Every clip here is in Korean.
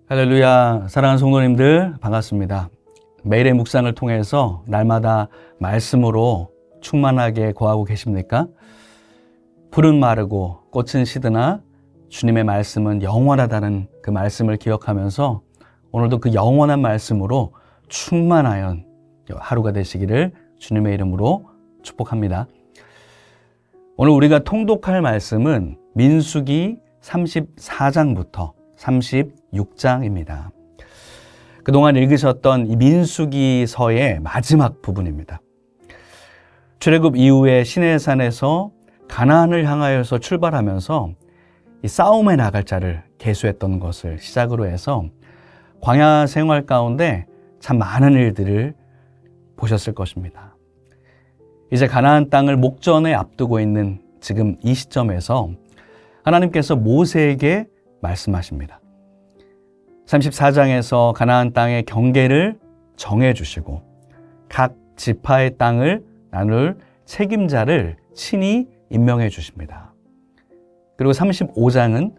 할렐루야, 사랑하는 성도님들 반갑습니다. 매일의 묵상을 통해서 날마다 말씀으로 충만하게 거하고 계십니까? 풀은 마르고 꽃은 시드나 주님의 말씀은 영원하다는 그 말씀을 기억하면서 오늘도 그 영원한 말씀으로 충만하여 하루가 되시기를 주님의 이름으로 축복합니다. 오늘 우리가 통독할 말씀은 민수기 34장부터 36장입니다. 그동안 읽으셨던 이 민수기서의 마지막 부분입니다. 출애굽 이후에 시내산에서 가나안을 향하여서 출발하면서 이 싸움에 나갈 자를 계수했던 것을 시작으로 해서 광야 생활 가운데 참 많은 일들을 보셨을 것입니다. 이제 가나안 땅을 목전에 앞두고 있는 지금 이 시점에서 하나님께서 모세에게 말씀하십니다. 34장에서 가나안 땅의 경계를 정해주시고 각 지파의 땅을 나눌 책임자를 친히 임명해 주십니다. 그리고 35장은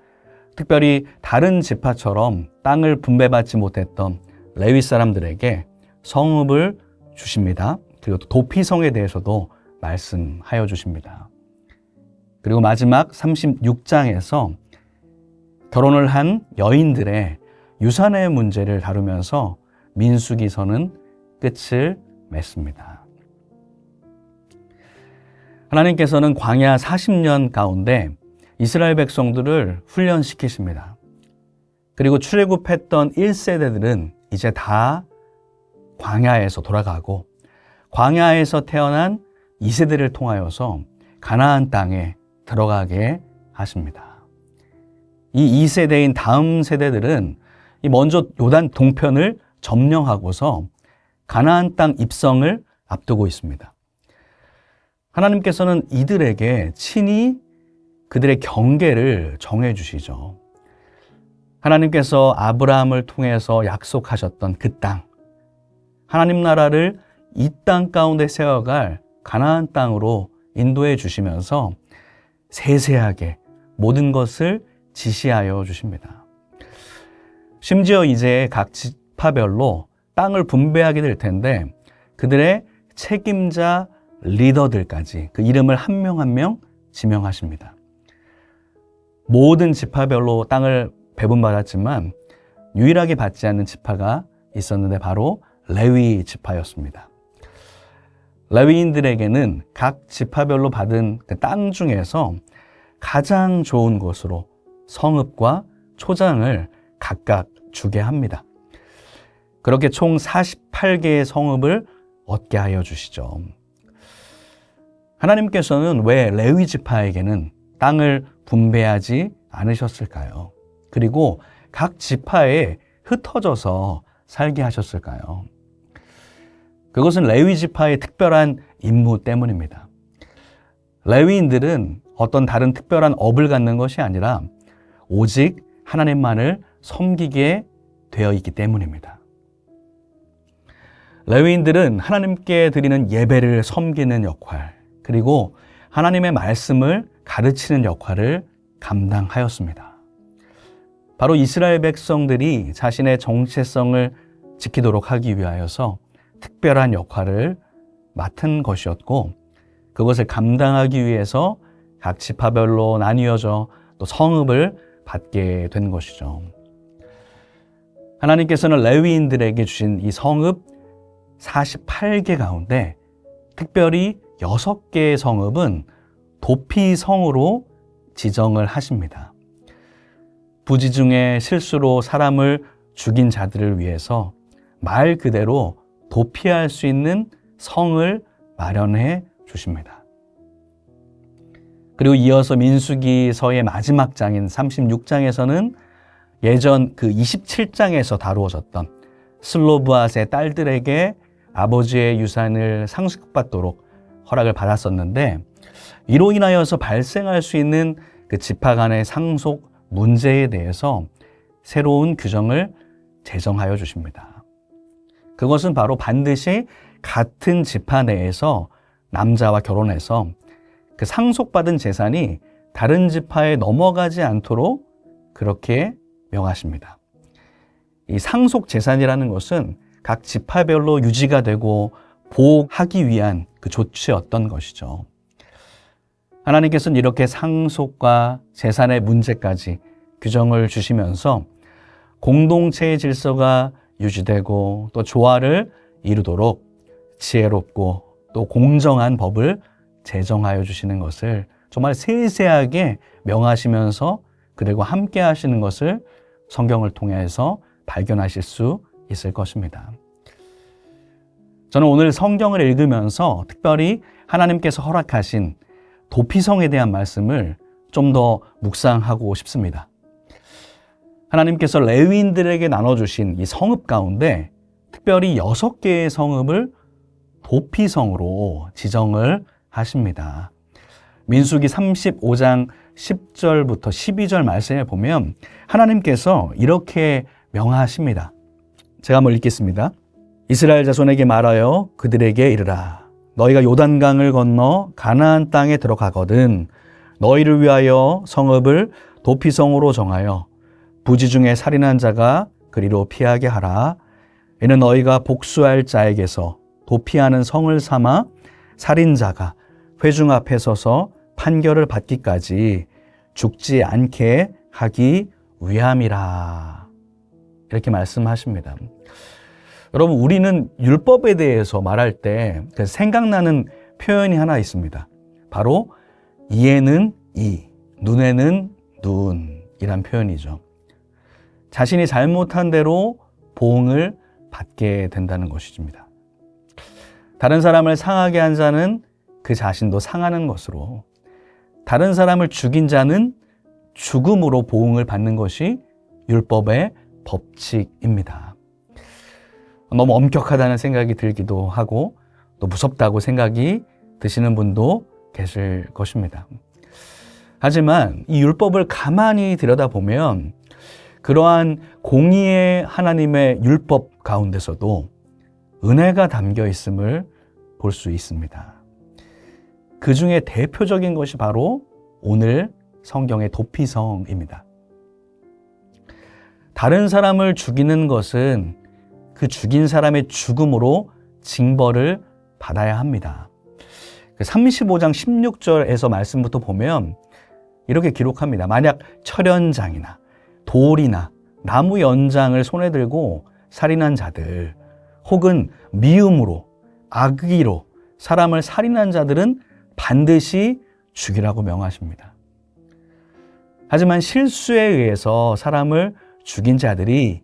특별히 다른 지파처럼 땅을 분배받지 못했던 레위 사람들에게 성읍을 주십니다. 그리고 도피성에 대해서도 말씀하여 주십니다. 그리고 마지막 36장에서 결혼을 한 여인들의 유산의 문제를 다루면서 민수기서는 끝을 맺습니다. 하나님께서는 광야 40년 가운데 이스라엘 백성들을 훈련시키십니다. 그리고 출애굽했던 1세대들은 이제 다 광야에서 돌아가고 광야에서 태어난 2세대를 통하여서 가나안 땅에 들어가게 하십니다. 이 2세대인 다음 세대들은 먼저 요단 동편을 점령하고서 가나안 땅 입성을 앞두고 있습니다. 하나님께서는 이들에게 친히 그들의 경계를 정해 주시죠. 하나님께서 아브라함을 통해서 약속하셨던 그 땅, 하나님 나라를 이 땅 가운데 세워갈 가나안 땅으로 인도해 주시면서 세세하게 모든 것을 지시하여 주십니다. 심지어 이제 각 지파별로 땅을 분배하게 될 텐데 그들의 책임자 리더들까지 그 이름을 한 명 한 명 지명하십니다. 모든 지파별로 땅을 배분받았지만 유일하게 받지 않는 지파가 있었는데 바로 레위 지파였습니다. 레위인들에게는 각 지파별로 받은 그 땅 중에서 가장 좋은 곳으로 성읍과 초장을 각각 주게 합니다. 그렇게 총 48개의 성읍을 얻게 하여 주시죠. 하나님께서는 왜 레위 지파에게는 땅을 분배하지 않으셨을까요? 그리고 각 지파에 흩어져서 살게 하셨을까요? 그것은 레위 지파의 특별한 임무 때문입니다. 레위인들은 어떤 다른 특별한 업을 갖는 것이 아니라 오직 하나님만을 섬기게 되어 있기 때문입니다. 레위인들은 하나님께 드리는 예배를 섬기는 역할, 그리고 하나님의 말씀을 가르치는 역할을 감당하였습니다. 바로 이스라엘 백성들이 자신의 정체성을 지키도록 하기 위하여서 특별한 역할을 맡은 것이었고 그것을 감당하기 위해서 각 지파별로 나뉘어져 또 성읍을 받게 된 것이죠. 하나님께서는 레위인들에게 주신 이 성읍 48개 가운데 특별히 6개의 성읍은 도피성으로 지정을 하십니다. 부지 중에 실수로 사람을 죽인 자들을 위해서 말 그대로 도피할 수 있는 성을 마련해 주십니다. 그리고 이어서 민수기서의 마지막 장인 36장에서는 예전 그 27장에서 다루어졌던 슬로브앗의 딸들에게 아버지의 유산을 상속받도록 허락을 받았었는데 이로 인하여서 발생할 수 있는 그 지파 간의 상속 문제에 대해서 새로운 규정을 제정하여 주십니다. 그것은 바로 반드시 같은 지파 내에서 남자와 결혼해서 그 상속받은 재산이 다른 지파에 넘어가지 않도록 그렇게 명하십니다. 이 상속 재산이라는 것은 각 지파별로 유지가 되고 보호하기 위한 그 조치였던 것이죠. 하나님께서는 이렇게 상속과 재산의 문제까지 규정을 주시면서 공동체의 질서가 유지되고 또 조화를 이루도록 지혜롭고 또 공정한 법을 제정하여 주시는 것을 정말 세세하게 명하시면서 그들과 함께 하시는 것을 성경을 통해서 발견하실 수 있을 것입니다. 저는 오늘 성경을 읽으면서 특별히 하나님께서 허락하신 도피성에 대한 말씀을 좀 더 묵상하고 싶습니다. 하나님께서 레위인들에게 나눠주신 이 성읍 가운데 특별히 6개의 성읍을 도피성으로 지정을 하십니다. 민수기 35장 10절부터 12절 말씀에 보면 하나님께서 이렇게 명하십니다. 제가 한번 읽겠습니다. 이스라엘 자손에게 말하여 그들에게 이르라. 너희가 요단강을 건너 가나안 땅에 들어가거든 너희를 위하여 성읍을 도피성으로 정하여 부지 중에 살인한 자가 그리로 피하게 하라. 이는 너희가 복수할 자에게서 도피하는 성을 삼아 살인자가 회중 앞에 서서 판결을 받기까지 죽지 않게 하기 위함이라. 이렇게 말씀하십니다. 여러분, 우리는 율법에 대해서 말할 때 생각나는 표현이 하나 있습니다. 바로 이에는 이, 눈에는 눈이란 표현이죠. 자신이 잘못한 대로 보응을 받게 된다는 것입니다. 다른 사람을 상하게 한 자는 그 자신도 상하는 것으로, 다른 사람을 죽인 자는 죽음으로 보응을 받는 것이 율법의 법칙입니다. 너무 엄격하다는 생각이 들기도 하고 또 무섭다고 생각이 드시는 분도 계실 것입니다. 하지만 이 율법을 가만히 들여다보면 그러한 공의의 하나님의 율법 가운데서도 은혜가 담겨 있음을 볼 수 있습니다. 그 중에 대표적인 것이 바로 오늘 성경의 도피성입니다. 다른 사람을 죽이는 것은 그 죽인 사람의 죽음으로 징벌을 받아야 합니다. 35장 16절에서 말씀부터 보면 이렇게 기록합니다. 만약 철연장이나 돌이나 나무 연장을 손에 들고 살인한 자들 혹은 미움으로 악의로 사람을 살인한 자들은 반드시 죽이라고 명하십니다. 하지만 실수에 의해서 사람을 죽인 자들이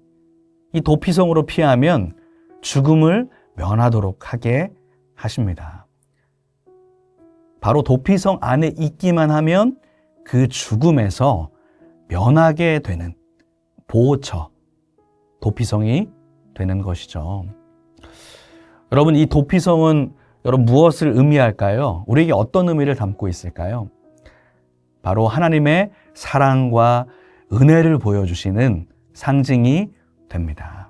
이 도피성으로 피하면 죽음을 면하도록 하게 하십니다. 바로 도피성 안에 있기만 하면 그 죽음에서 면하게 되는 보호처, 도피성이 되는 것이죠. 여러분, 이 도피성은 무엇을 의미할까요? 우리에게 어떤 의미를 담고 있을까요? 바로 하나님의 사랑과 은혜를 보여주시는 상징이 됩니다.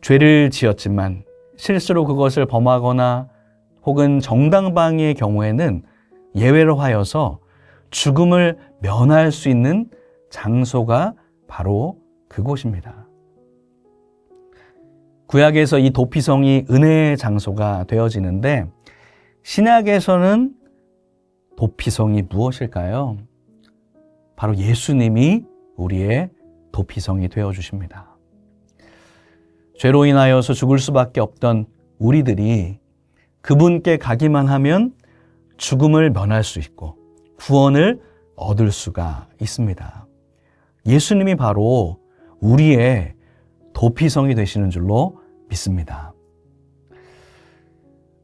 죄를 지었지만 실수로 그것을 범하거나 혹은 정당방위의 경우에는 예외로 하여서 죽음을 면할 수 있는 장소가 바로 그곳입니다. 구약에서 이 도피성이 은혜의 장소가 되어지는데 신약에서는 도피성이 무엇일까요? 바로 예수님이 우리의 도피성이 되어주십니다. 죄로 인하여서 죽을 수밖에 없던 우리들이 그분께 가기만 하면 죽음을 면할 수 있고 구원을 얻을 수가 있습니다. 예수님이 바로 우리의 도피성이 되시는 줄로 믿습니다.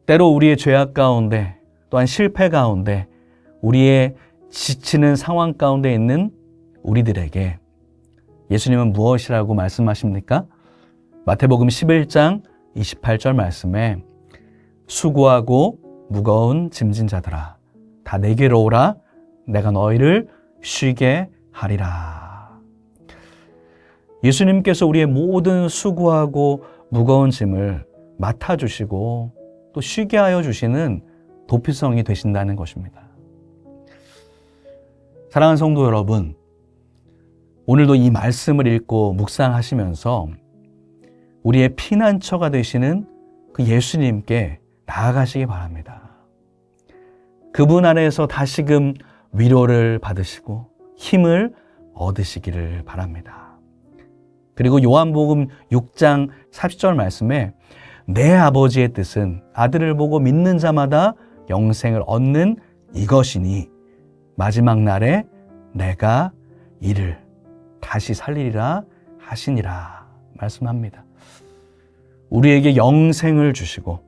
때로 우리의 죄악 가운데 또한 실패 가운데 우리의 지치는 상황 가운데 있는 우리들에게 예수님은 무엇이라고 말씀하십니까? 마태복음 11장 28절 말씀에 수고하고 무거운 짐진 자들아 다 내게로 오라 내가 너희를 쉬게 하리라. 예수님께서 우리의 모든 수고하고 무거운 짐을 맡아주시고 또 쉬게 하여 주시는 도피성이 되신다는 것입니다. 사랑하는 성도 여러분, 오늘도 이 말씀을 읽고 묵상하시면서 우리의 피난처가 되시는 그 예수님께 나아가시기 바랍니다. 그분 안에서 다시금 위로를 받으시고 힘을 얻으시기를 바랍니다. 그리고 요한복음 6장 40절 말씀에 내 아버지의 뜻은 아들을 보고 믿는 자마다 영생을 얻는 이것이니 마지막 날에 내가 이를 다시 살리리라 하시니라 말씀합니다. 우리에게 영생을 주시고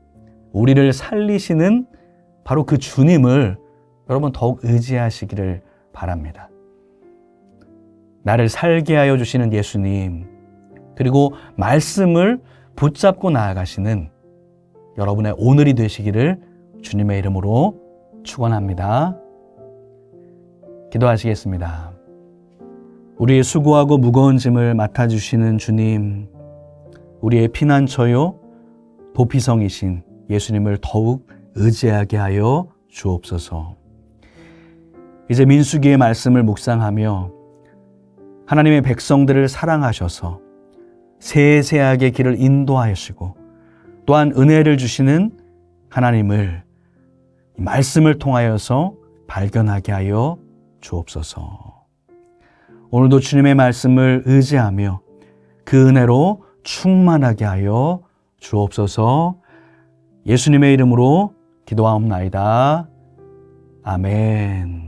우리를 살리시는 바로 그 주님을 여러분 더욱 의지하시기를 바랍니다. 나를 살게 하여 주시는 예수님, 그리고 말씀을 붙잡고 나아가시는 여러분의 오늘이 되시기를 주님의 이름으로 축원합니다. 기도하시겠습니다. 우리의 수고하고 무거운 짐을 맡아주시는 주님, 우리의 피난처요 도피성이신 예수님을 더욱 의지하게 하여 주옵소서. 이제 민수기의 말씀을 묵상하며 하나님의 백성들을 사랑하셔서 세세하게 길을 인도하시고 또한 은혜를 주시는 하나님을 이 말씀을 통하여서 발견하게 하여 주옵소서. 오늘도 주님의 말씀을 의지하며 그 은혜로 충만하게 하여 주옵소서. 예수님의 이름으로 기도하옵나이다. 아멘.